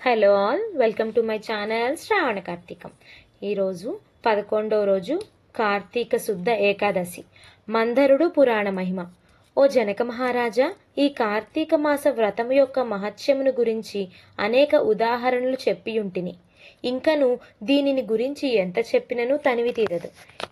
Hello all, welcome to my channel Shravana Karthikam. ఈరోజు 11వ రోజు కార్తీక శుద్ధ ఏకాదశి. మందరుడు పురాణ మహిమ. ఓ జనక మహారాజా, ఈ కార్తీక మాస వ్రతము యొక్క మహత్యమును గురించి అనేక ఉదాహరణలు చెప్పియుంటిని. ఇంకను దీనిని గురించి ఎంత చెప్పినను తనివి తీరదు.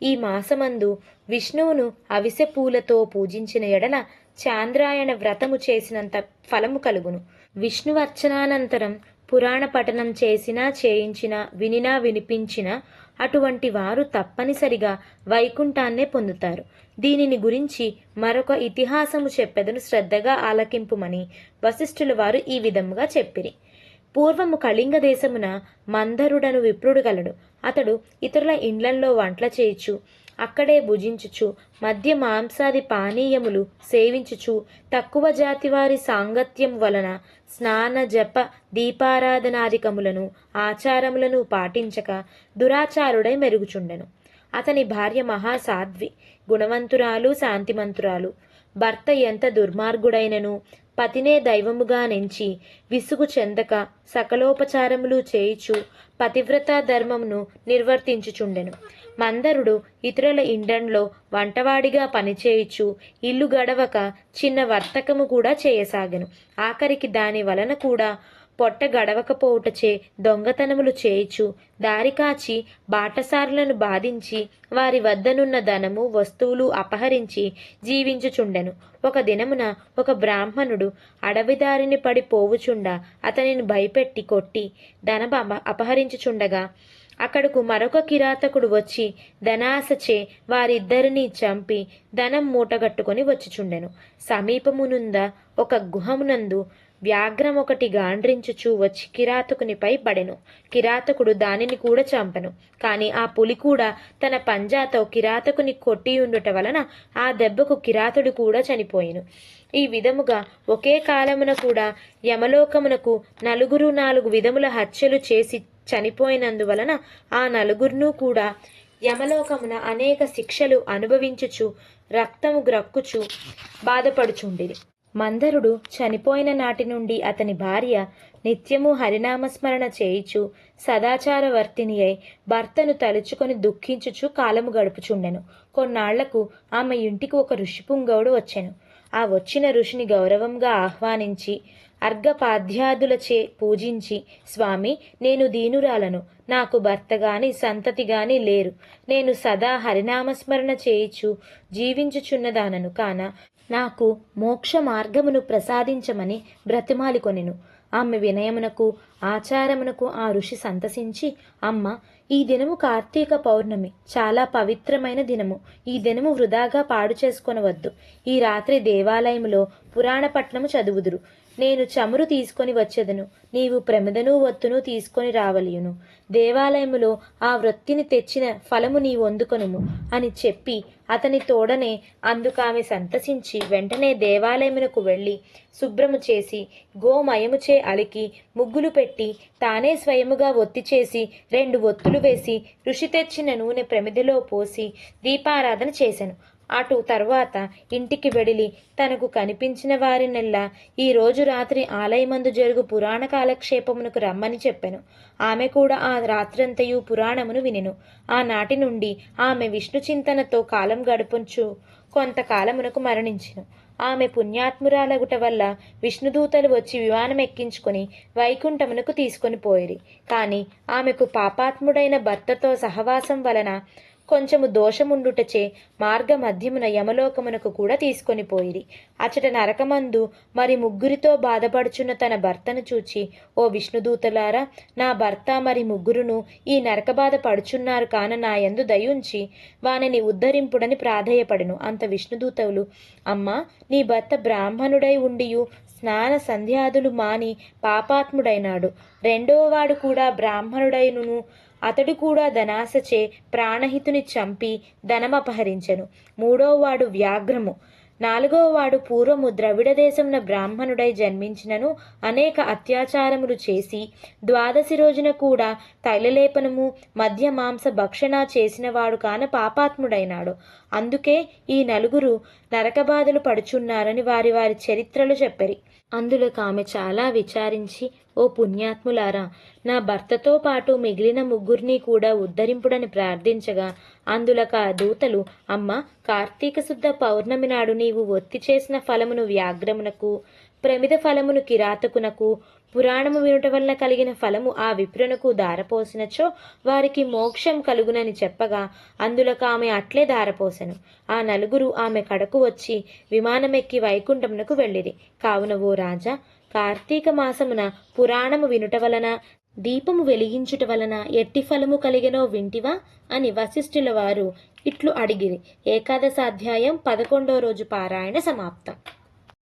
ఈ మాసమందు విష్ణువును అవిసె పూలతో పూజించిన ఎడల చాంద్రాయణ వ్రతము చేసినంత ఫలము కలుగును. విష్ణువర్చనానంతరం పురాణ పఠనం చేసినా చేయించినా వినినా వినిపించినా అటువంటి వారు తప్పనిసరిగా వైకుంఠాన్నే పొందుతారు. దీనిని గురించి మరొక ఇతిహాసము చెప్పెదను, శ్రద్ధగా ఆలకింపుమని వశిష్ఠుల వారు ఈ విధముగా చెప్పిరి. పూర్వము కళింగ దేశమున మందరుడను విప్రుడు గలడు. అతడు ఇతరుల ఇండ్లల్లో వంటల చేయుచు, అక్కడే భుజించుచు, మద్య మాంసాది పానీయములు సేవించుచు, తక్కువ జాతి వారి సాంగత్యం వలన స్నాన జప దీపారాధనాదికములను ఆచారములను పాటించక దురాచారుడై మెరుగుచుండెను. అతని భార్య మహాసాధ్వి, గుణవంతురాలు, శాంతిమంతురాలు. భర్త ఎంత దుర్మార్గుడైనను పతినే దైవముగా నెంచి విసుగు చెందక సకలోపచారములు చేయుచు పతివ్రత ధర్మమును నిర్వర్తించుచుండెను. మందరుడు ఇతరుల ఇండ్లలో వంటవాడిగా పనిచేయుచు ఇల్లు గడవక చిన్న వర్తకము కూడా చేయసాగెను. ఆఖరికి దాని వలన కూడా పొట్ట గడవకపోవుటచే దొంగతనములు చేయుచు దారి కాచి బాటసారులను బాధించి వారి వద్దనున్న ధనము వస్తువులు అపహరించి జీవించుచుండెను. ఒక దినమున ఒక బ్రాహ్మణుడు అడవిదారిని పడి పోవుచుండా అతనిని భయపెట్టి కొట్టి ధనము అపహరించుచుండగా అక్కడకు మరొక కిరాతకుడు వచ్చి ధనాశచే వారిద్దరినీ చంపి ధనం మూటగట్టుకొని వచ్చిచుండెను. సమీపమునుంద ఒక గుహమునందు వ్యాఘ్రం ఒకటి గాండ్రించుచూ వచ్చి కిరాతకునిపై పడెను. కిరాతకుడు దానిని కూడా చంపెను. కాని ఆ పులి కూడా తన పంజాతో కిరాతకుని కొట్టియుండుట వలన ఆ దెబ్బకు కిరాతుడు కూడా చనిపోయెను. ఈ విధముగా ఒకే కాలమున కూడా యమలోకమునకు 4 విధముల హత్యలు చేసి చనిపోయినందువలన ఆ 4 కూడా యమలోకమున అనేక శిక్షలు అనుభవించుచు రక్తము గ్రక్కుచు బాధపడుచుండిరి. మందరుడు చనిపోయిన నాటి నుండి అతని భార్య నిత్యము హరినామస్మరణ చేయుచు సదాచారవర్తిని అయి భర్తను తలుచుకొని దుఃఖించుచు కాలము గడుపుచుండెను. కొన్నాళ్లకు ఆమె ఇంటికి ఒక ఋషిపుంగవుడు వచ్చెను. ఆ వచ్చిన ఋషిని గౌరవంగా ఆహ్వానించి అర్ఘపాద్యాదులచే పూజించి, స్వామి, నేను దీనురాలను, నాకు భర్త గాని సంతతి గాని లేరు. నేను సదా హరినామస్మరణ చేయుచు జీవించుచున్నదానను కాన నాకు మోక్ష మార్గమును ప్రసాదించమని బ్రతిమాలికొనెను. ఆమె వినయమునకు ఆచారమునకు ఆ ఋషి సంతసించి, అమ్మ, ఈ దినము కార్తీక పౌర్ణమి, చాలా పవిత్రమైన దినము. ఈ దినము వృధాగా పాడు చేసుకొనవద్దు. ఈ రాత్రి దేవాలయములో పురాణ పట్నము చదువుదురు. నేను చమురు తీసుకొని వచ్చెదను, నీవు ప్రమిదను ఒత్తును తీసుకొని రావలియును. దేవాలయములో ఆ వృత్తిని తెచ్చిన ఫలము నీవు అందుకొనుము అని చెప్పి అతని తోడనే అందుకామె సంతసించి వెంటనే దేవాలయమునకు వెళ్ళి శుభ్రము చేసి గోమయముచే అలికి ముగ్గులు పెట్టి తానే స్వయముగా ఒత్తి చేసి 2 ఒత్తులు వేసి ఋషి తెచ్చిన నూనె ప్రమిదలో పోసి దీపారాధన చేసెను. అటు తర్వాత ఇంటికి వెడిలి తనకు కనిపించిన వారినెల్లా ఈ రోజు రాత్రి ఆలయమందు జరుగు పురాణ కాలక్షేపమునకు రమ్మని చెప్పెను. ఆమె కూడా ఆ రాత్రంతయు పురాణమును వినెను. ఆనాటి నుండి ఆమె విష్ణు చింతనతో కాలం గడుపుచు కొంతకాలమునకు మరణించెను. ఆమె పుణ్యాత్మురాలగుట వల్ల విష్ణుదూతలు వచ్చి విమానం ఎక్కించుకొని వైకుంఠమునకు తీసుకొని పోయిరి. కాని ఆమెకు పాపాత్ముడైన భర్తతో సహవాసం వలన కొంచెము దోషముండుటచే మార్గ మధ్యమున యమలోకమునకు కూడా తీసుకొని పోయిరి. అచట నరకమందు మరి 3 బాధపడుచున్న తన భర్తను చూచి, ఓ విష్ణుదూతలారా, నా భర్త మరి 3 ఈ నరక బాధ పడుచున్నారు కాన నా యందు దయుంచి వానిని ఉద్ధరింపుడని ప్రాధేయపడెను. అంత విష్ణుదూతలు, అమ్మా, నీ భర్త బ్రాహ్మణుడై ఉండియు స్నాన సంధ్యాదులు మాని పాపాత్ముడైనాడు. 2వ వాడు కూడా బ్రాహ్మణుడైనను అతడు కూడా ధనాశచే ప్రాణహితుని చంపి ధనమపహరించెను. 3వ వాడు వ్యాఘ్రము. 4వ వాడు పూర్వము ద్రవిడ దేశమున బ్రాహ్మణుడై జన్మించినను అనేక అత్యాచారములు చేసి 12 రోజున కూడా తైలలేపనము మద్య మాంస భక్షణ చేసినవాడు కాన పాపాత్ముడైనాడు. అందుకే ఈ 4 నరకబాధలు పడుచున్నారని వారి వారి చరిత్రలు చెప్పరి. అందులోకి ఆమె చాలా విచారించి, ఓ పుణ్యాత్ములారా, నా భర్తతో పాటు మిగిలిన ముగ్గురిని కూడా ఉద్ధరింపుడని ప్రార్థించగా, అందులోకి ఆ దూతలు, అమ్మ, కార్తీక శుద్ధ పౌర్ణమి నాడు నీవు ఒత్తి చేసిన ఫలమును వ్యాఘ్రమునకు, ప్రమిద ఫలమును కిరాతకునకు, పురాణము వినుట వలన కలిగిన ఫలము ఆ విప్రునకు దారపోసినచో వారికి మోక్షం కలుగునని చెప్పగా, అందులోకి ఆమె అట్లే దారపోసెను. ఆ నలుగురు ఆమె కడకు వచ్చి విమానమెక్కి వైకుంఠమునకు వెళ్ళిరి. కావున ఓ రాజా, కార్తీక మాసమున పురాణము వినుట వలన, దీపము వెలిగించుట వలన ఎట్టి ఫలము కలిగెనో వింటివా అని వశిష్ఠుల వారు ఇట్లు అడిగిరి. ఏకాదశాధ్యాయం 11వ రోజు పారాయణ సమాప్తం.